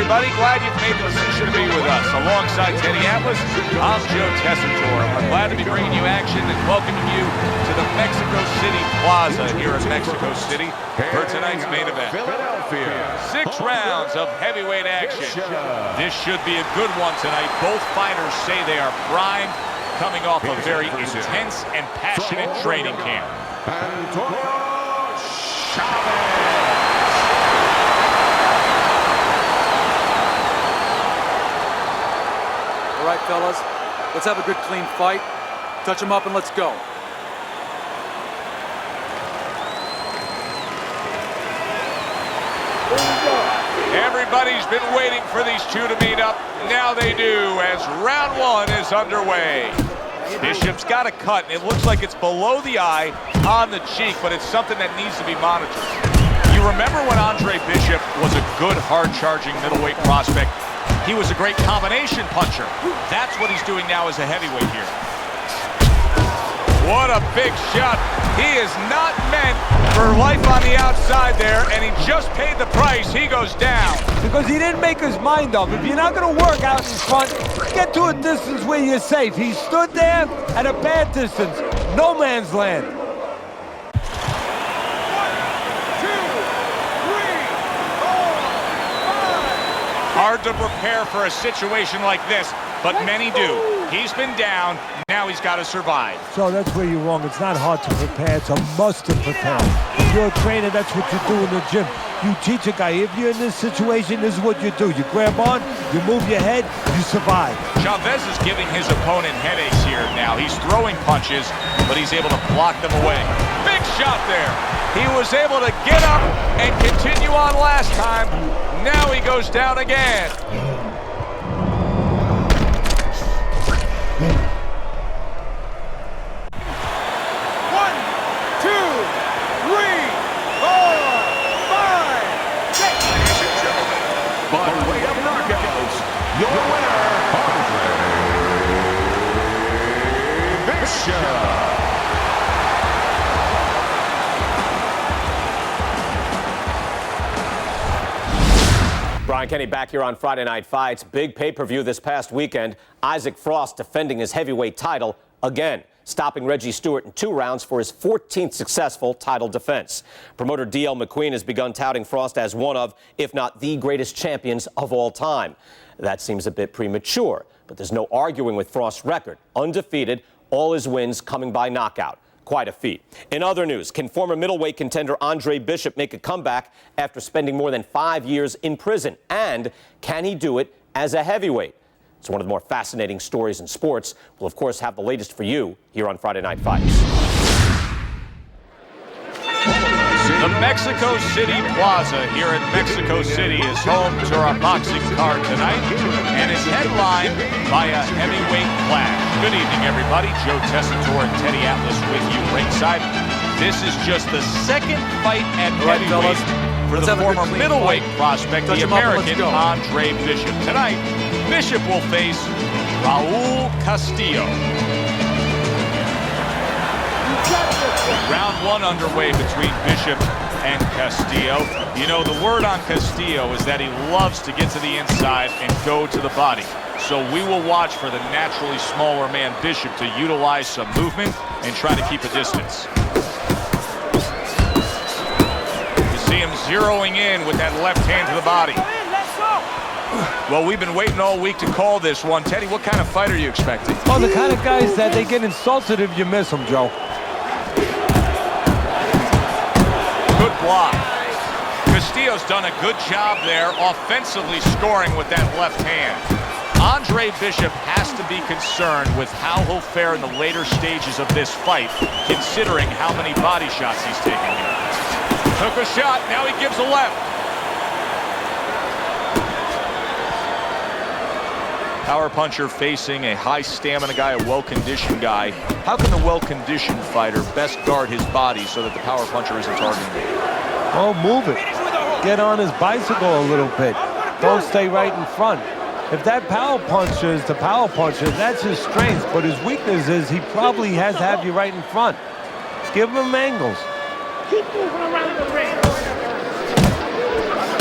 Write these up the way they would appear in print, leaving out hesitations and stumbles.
everybody. Glad you've made the decision to be with us. Alongside Teddy Atlas, I'm Joe Tessitore. We're glad to be bringing you action and welcoming you to the Mexico City Plaza here in Mexico City for tonight's main event. 6 rounds of heavyweight action. This should be a good one tonight. Both fighters say they are primed, coming off a very intense and passionate training camp. All right, fellas, let's have a good, clean fight. Touch them up and let's go. Everybody's been waiting for these two to meet up. Now they do, as round 1 is underway. Bishop's got a cut, and it looks like it's below the eye on the cheek, but it's something that needs to be monitored. You remember when Andre Bishop was a good, hard-charging middleweight prospect? He was a great combination puncher. That's what he's doing now as a heavyweight here. What a big shot. He is not meant for life on the outside there, and he just paid the price. He goes down. Because he didn't make his mind up. If you're not going to work out in front, get to a distance where you're safe. He stood there at a bad distance. No man's land. 1, 2, 3, 4, 5. Hard to prepare for a situation like this, but many do. He's been down. Now he's got to survive. So that's where you're wrong. It's not hard to prepare. It's a must to prepare. If you're a trainer, that's what you do in the gym. You teach a guy, if you're in this situation, this is what you do. You grab on, you move your head, you survive. Chavez is giving his opponent headaches here now. He's throwing punches, but he's able to block them away. Big shot there. He was able to get up and continue on last time. Now he goes down again. 'Bishop. Brian Kenny back here on Friday Night Fights. Big pay-per-view this past weekend. Isaac Frost defending his heavyweight title again, stopping Reggie Stewart in 2 rounds for his 14th successful title defense. Promoter D.L. McQueen has begun touting Frost as one of, if not the greatest champions of all time. That seems a bit premature, but there's no arguing with Frost's record. Undefeated, all his wins coming by knockout. Quite a feat. In other news, can former middleweight contender Andre Bishop make a comeback after spending more than 5 years in prison? And can he do it as a heavyweight? It's one of the more fascinating stories in sports. We'll, of course, have the latest for you here on Friday Night Fights. The Mexico City Plaza here in Mexico City is home to our boxing card tonight and is headlined by a heavyweight clash. Good evening, everybody. Joe Tessitore and Teddy Atlas with you ringside. This is just the second fight at heavyweight for the former middleweight prospect, the American Andre Bishop. Tonight, Bishop will face Raul Castillo. Round 1 underway between Bishop and Castillo. You know, the word on Castillo is that he loves to get to the inside and go to the body. So we will watch for the naturally smaller man Bishop to utilize some movement and try to keep a distance. You see him zeroing in with that left hand to the body. Well, we've been waiting all week to call this one. Teddy, what kind of fight are you expecting? Oh, the kind of guys that they get insulted if you miss them, Joe. Good block. Castillo's done a good job there offensively scoring with that left hand. Andre Bishop has to be concerned with how he'll fare in the later stages of this fight, considering how many body shots he's taken here. Took a shot, now he gives a left. Power puncher facing a high stamina guy, a well-conditioned guy. How can the well-conditioned fighter best guard his body so that the power puncher isn't targeting him? Oh, move it. Get on his bicycle a little bit. Don't stay right in front. If that power puncher is the power puncher, that's his strength. But his weakness is he probably has to have you right in front. Give him angles.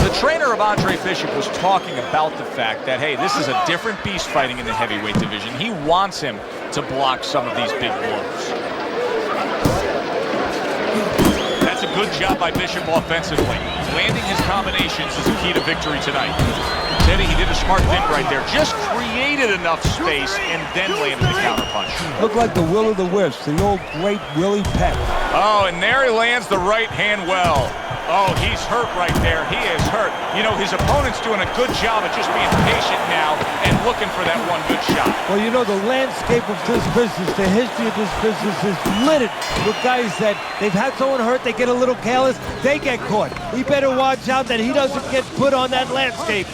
The trainer of Andre Bishop was talking about the fact that, hey, this is a different beast fighting in the heavyweight division. He wants him to block some of these big blows. That's a good job by Bishop offensively. Landing his combinations is a key to victory tonight. Teddy, he did a smart thing right there. Just created enough space and then landed the counterpunch. Looked like the Will of the Wisps, the old great Willie Peck. Oh, and there he lands the right hand well. Oh, he's hurt right there. He is hurt. You know, his opponent's doing a good job of just being patient now and looking for that one good shot. Well, you know, the landscape of this business, the history of this business is littered with guys that they've had someone hurt, they get a little careless, they get caught. He better watch out that he doesn't get put on that landscape.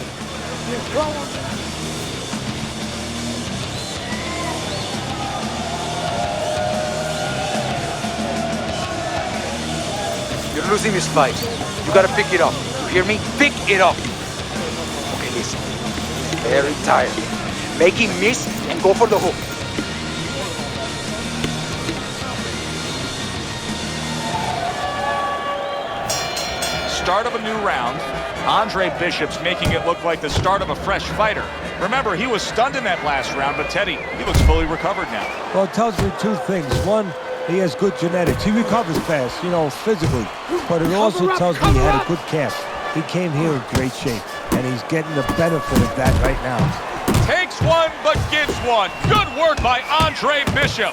You're losing this fight. You gotta pick it up. You hear me? Pick it up. Okay, listen. Very tired. Make him miss and go for the hook. Start of a new round. Andre Bishop's making it look like the start of a fresh fighter. Remember, he was stunned in that last round, but Teddy, he looks fully recovered now. Well, it tells me two things. One, he has good genetics. He recovers fast, you know, physically. But it also tells me he had a good camp. He came here in great shape, and he's getting the benefit of that right now. Takes one, but gets one. Good work by Andre Bishop.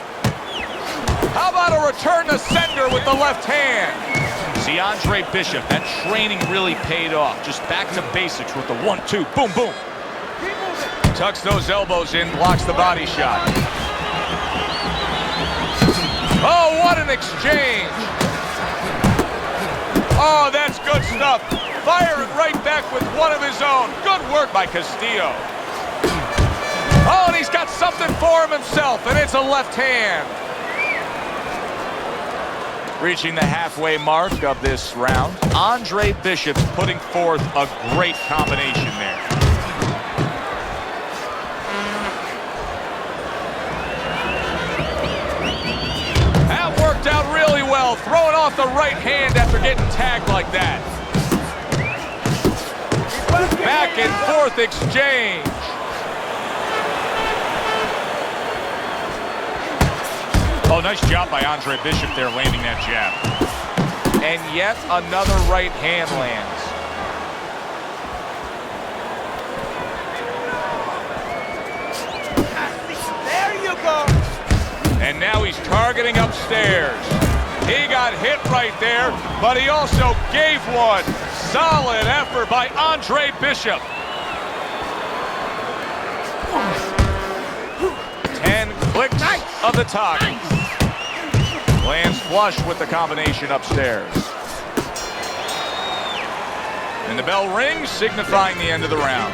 How about a return to sender with the left hand? See, Andre Bishop, that training really paid off. Just back to basics with the 1-2, boom, boom. Tucks those elbows in, blocks the body shot. Oh, what an exchange. Oh, that's good stuff. Firing right back with one of his own. Good work by Castillo. Oh, and he's got something for himself, and it's a left hand. Reaching the halfway mark of this round, Andre Bishop's putting forth a great combination there. That worked out really well, throwing off the right hand after getting tagged like that. Back and forth exchange. Oh, nice job by Andre Bishop there, landing that jab. And yet another right hand lands. There you go. And now he's targeting upstairs. He got hit right there, but he also gave one. Solid effort by Andre Bishop. 10 clicks of the talk. Lands flush with the combination upstairs. And the bell rings, signifying the end of the round.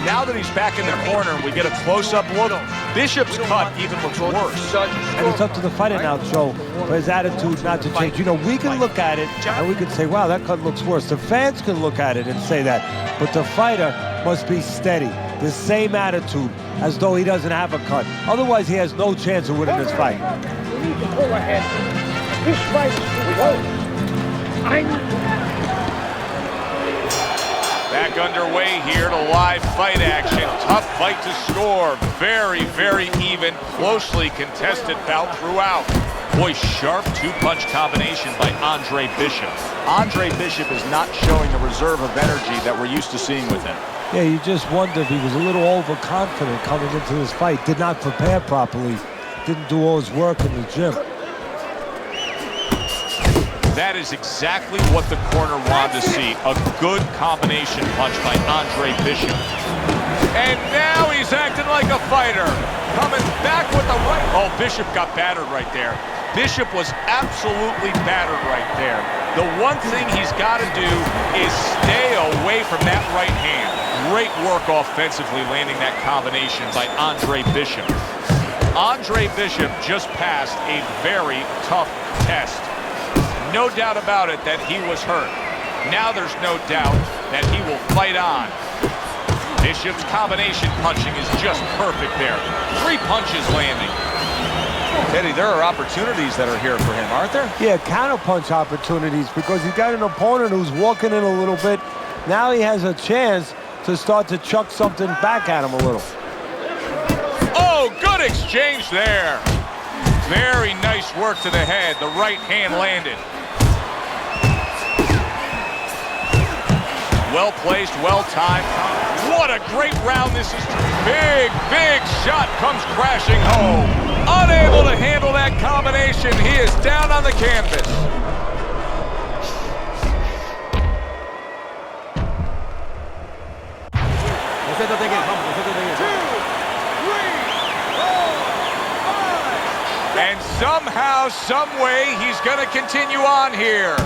Now that he's back in the corner, we get a close-up look. Bishop's cut even looks worse. And it's up to the fighter now, Joe, for his attitude not to change. You know, we can look at it and we can say, wow, that cut looks worse. The fans can look at it and say that. But the fighter must be steady, the same attitude, as though he doesn't have a cut. Otherwise, he has no chance of winning this fight. We need to pull ahead. This fight is over. Back underway here to live fight action. Tough fight to score. Very, very even, closely contested bout throughout. Boy, sharp two-punch combination by Andre Bishop. Andre Bishop is not showing the reserve of energy that we're used to seeing with him. Yeah, you just wonder if he was a little overconfident coming into this fight. Did not prepare properly. Didn't do all his work in the gym. That is exactly what the corner wanted to see. A good combination punch by Andre Bishop. And now he's acting like a fighter. Coming back with the right. Oh, Bishop got battered right there. Bishop was absolutely battered right there. The one thing he's got to do is stay away from that right hand. Great work offensively landing that combination by Andre Bishop. Andre Bishop just passed a very tough test. No doubt about it that he was hurt. Now there's no doubt that he will fight on. Bishop's combination punching is just perfect there. 3 punches landing. Teddy, there are opportunities that are here for him, aren't there? Yeah, counterpunch opportunities, because he's got an opponent who's walking in a little bit, Now he has a chance to start to chuck something back at him a little. Oh, good exchange there. Very nice work to the head. The right hand landed. Well placed, well timed. What a great round this is. Big, big shot comes crashing home. Unable to handle that combination. He is down on the canvas. And somehow, some way, he's going to continue on here.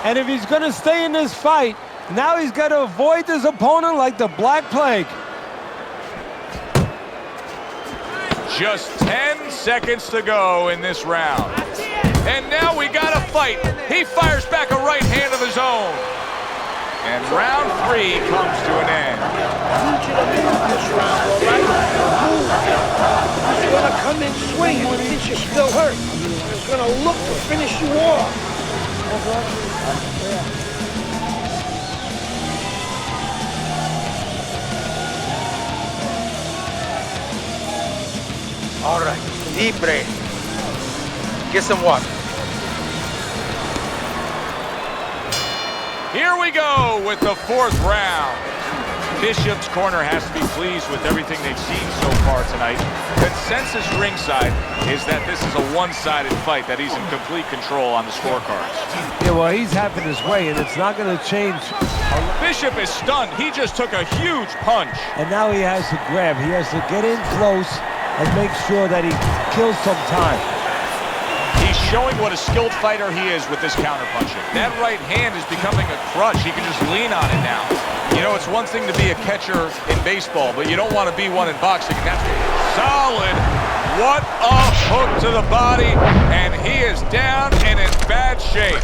And if he's going to stay in this fight, now he's got to avoid his opponent like the Black Plague. Just 10 seconds to go in this round. And now we got a fight. He fires back a right hand of his own. And round 3 comes to an end. I need you to move this round, all right? Move. He's gonna come in swinging and think you're still hurt. He's gonna look to finish you off. All right, deep breath. Get some water. Here we go with the 4th round. Bishop's corner has to be pleased with everything they've seen so far tonight. Consensus ringside is that this is a one-sided fight, that he's in complete control on the scorecards. Yeah, well, he's having his way, and it's not going to change. Bishop is stunned. He just took a huge punch. And now he has to grab. He has to get in close and make sure that he kills some time. He's showing what a skilled fighter he is with this counterpunching. That right hand is becoming a crutch. He can just lean on it now. You know, it's one thing to be a catcher in baseball, but you don't want to be one in boxing. And that's solid. What a hook to the body. And he is down and in bad shape.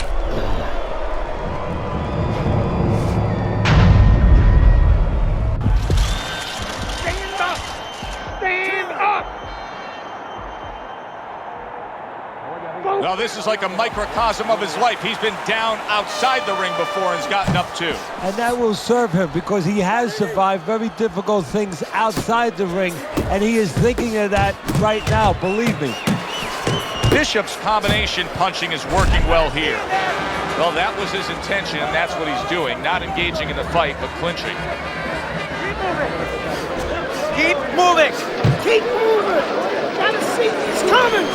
Stand up! Stand up! Now, this is like a microcosm of his life. He's been down outside the ring before and has gotten up too. And that will serve him because he has survived very difficult things outside the ring, and he is thinking of that right now, believe me. Bishop's combination punching is working well here. Well, that was his intention, and that's what he's doing. Not engaging in the fight, but clinching. Keep moving! Keep moving! Gotta see he's coming!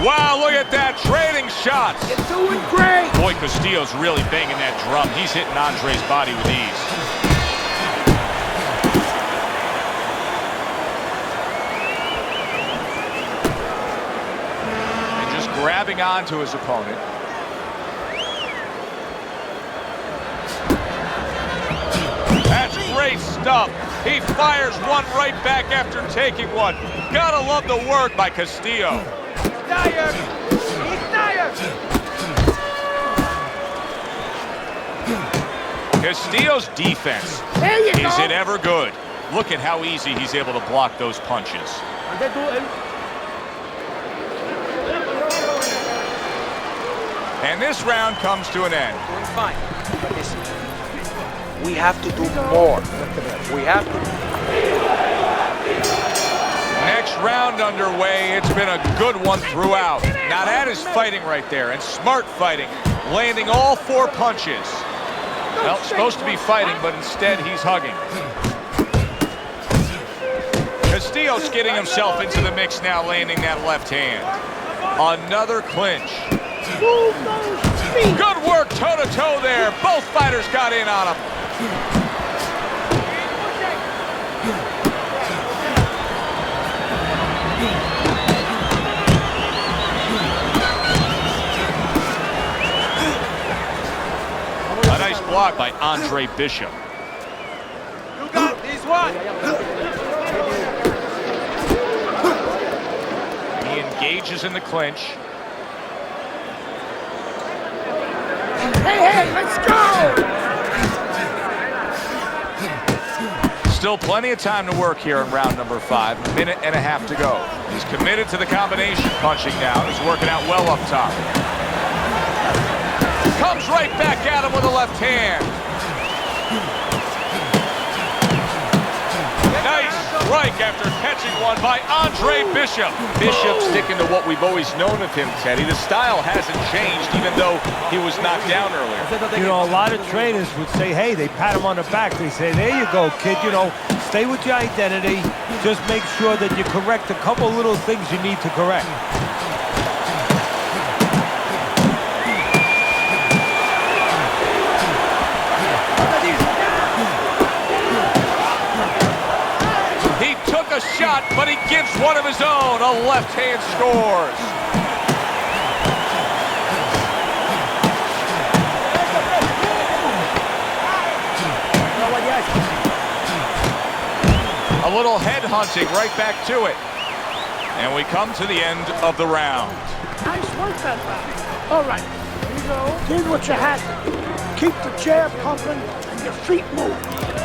Wow, look at that, trading shots. You're doing great! Boy, Castillo's really banging that drum. He's hitting Andre's body with ease. And just grabbing onto his opponent. That's great stuff. He fires one right back after taking one. Gotta love the work by Castillo. Tired! He's tired! Castillo's defense, There you is go! it ever good? Look at how easy he's able to block those punches. And this round comes to an end. Doing fine. Listen, we have to do more. We have to. Next round underway. It's been a good one throughout. Now that is fighting right there, and smart fighting, landing all 4 punches. Well, supposed to be fighting, but instead he's hugging. Castillo's getting himself into the mix now, landing that left hand. Another clinch. Move those feet! Good work toe-to-toe there. Both fighters got in on him. A nice block by Andre Bishop. You got this one. He engages in the clinch. Hey, let's go! Still plenty of time to work here in round number 5. A minute and a half to go. He's committed to the combination punching now. He's working out well up top. Comes right back at him with a left hand. Nice strike after catching one by Andre Bishop. Bishop sticking to what we've always known of him, Teddy. The style hasn't changed, even though he was knocked down earlier. You know, a lot of trainers would say, hey, they pat him on the back. They say, there you go, kid. You know, stay with your identity. Just make sure that you correct a couple little things you need to correct. A shot, but he gives one of his own. A left hand scores. A little head hunting right back to it. And we come to the end of the round. Nice work, that guy. All right, here you go. Did what you had to do. Keep the jab pumping and your feet moving.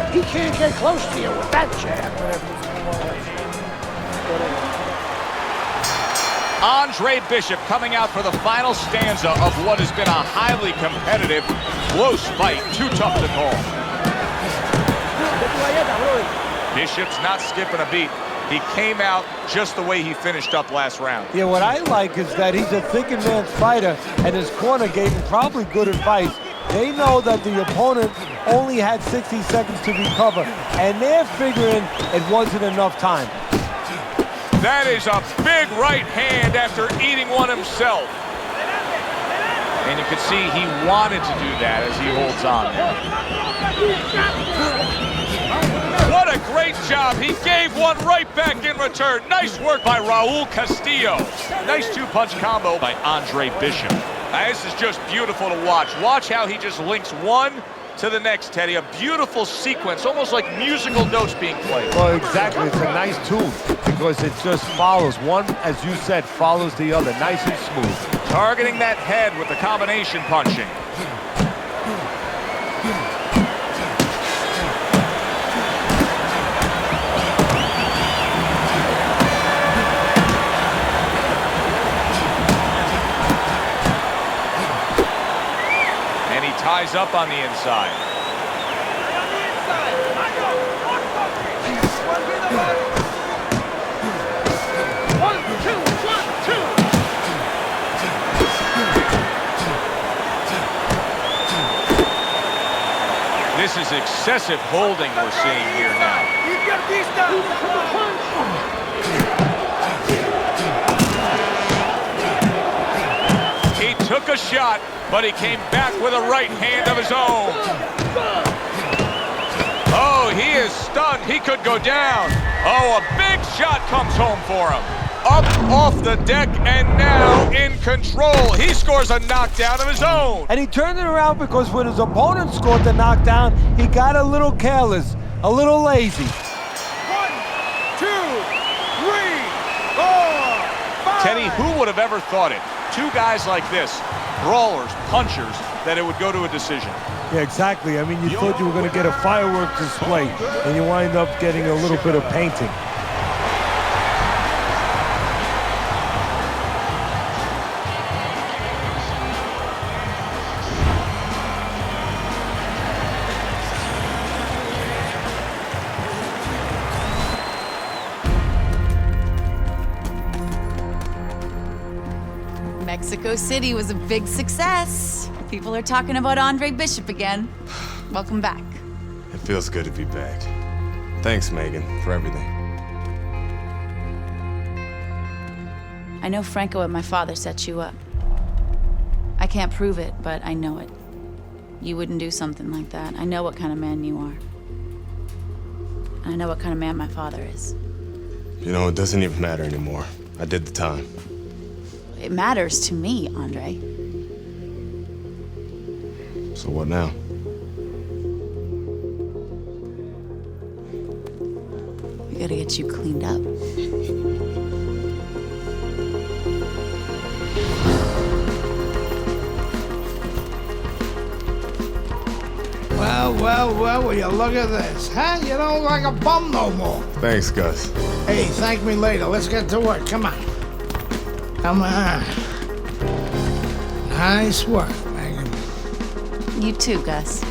He can't get close to you with that jab. Andre Bishop coming out for the final stanza of what has been a highly competitive, close fight. Too tough to call. Bishop's not skipping a beat. He came out just the way he finished up last round. Yeah, what I like is that he's a thinking man's fighter, and his corner gave him probably good advice. They know that the opponent only had 60 seconds to recover, and they're figuring it wasn't enough time. That is a big right hand after eating one himself. And you can see he wanted to do that as he holds on there. What a great job. He gave one right back in return. Nice work by Raul Castillo. Nice two-punch combo by Andre Bishop. Now, this is just beautiful to watch. Watch how he just links one to the next, Teddy. A beautiful sequence, almost like musical notes being played. Well, exactly. It's a nice tune because it just follows. One, as you said, follows the other. Nice and smooth. Targeting that head with the combination punching. And he ties up on the inside. This is excessive holding we're seeing here now. He took a shot, but he came back with a right hand of his own. Oh, he is stunned. He could go down. Oh, a big shot comes home for him. Up off the deck and now in control. He scores a knockdown of his own. And he turned it around because when his opponent scored the knockdown, he got a little careless, a little lazy. 1, 2, 3, 4, 5. Teddy, who would have ever thought it? Two guys like this, brawlers, punchers, that it would go to a decision. Yeah, exactly. I mean, you thought you were going to get a fireworks display, and you wind up getting a little bit of painting. Mexico City was a big success. People are talking about Andre Bishop again. Welcome back. It feels good to be back. Thanks, Megan, for everything. I know Franco and my father set you up. I can't prove it, but I know it. You wouldn't do something like that. I know what kind of man you are. And I know what kind of man my father is. You know, it doesn't even matter anymore. I did the time. It matters to me, Andre. So what now? We gotta get you cleaned up. Well, will you look at this, huh? You don't look like a bum no more. Thanks, Gus. Hey, thank me later. Let's get to work. Come on. Come on. Nice work, Megan. You too, Gus.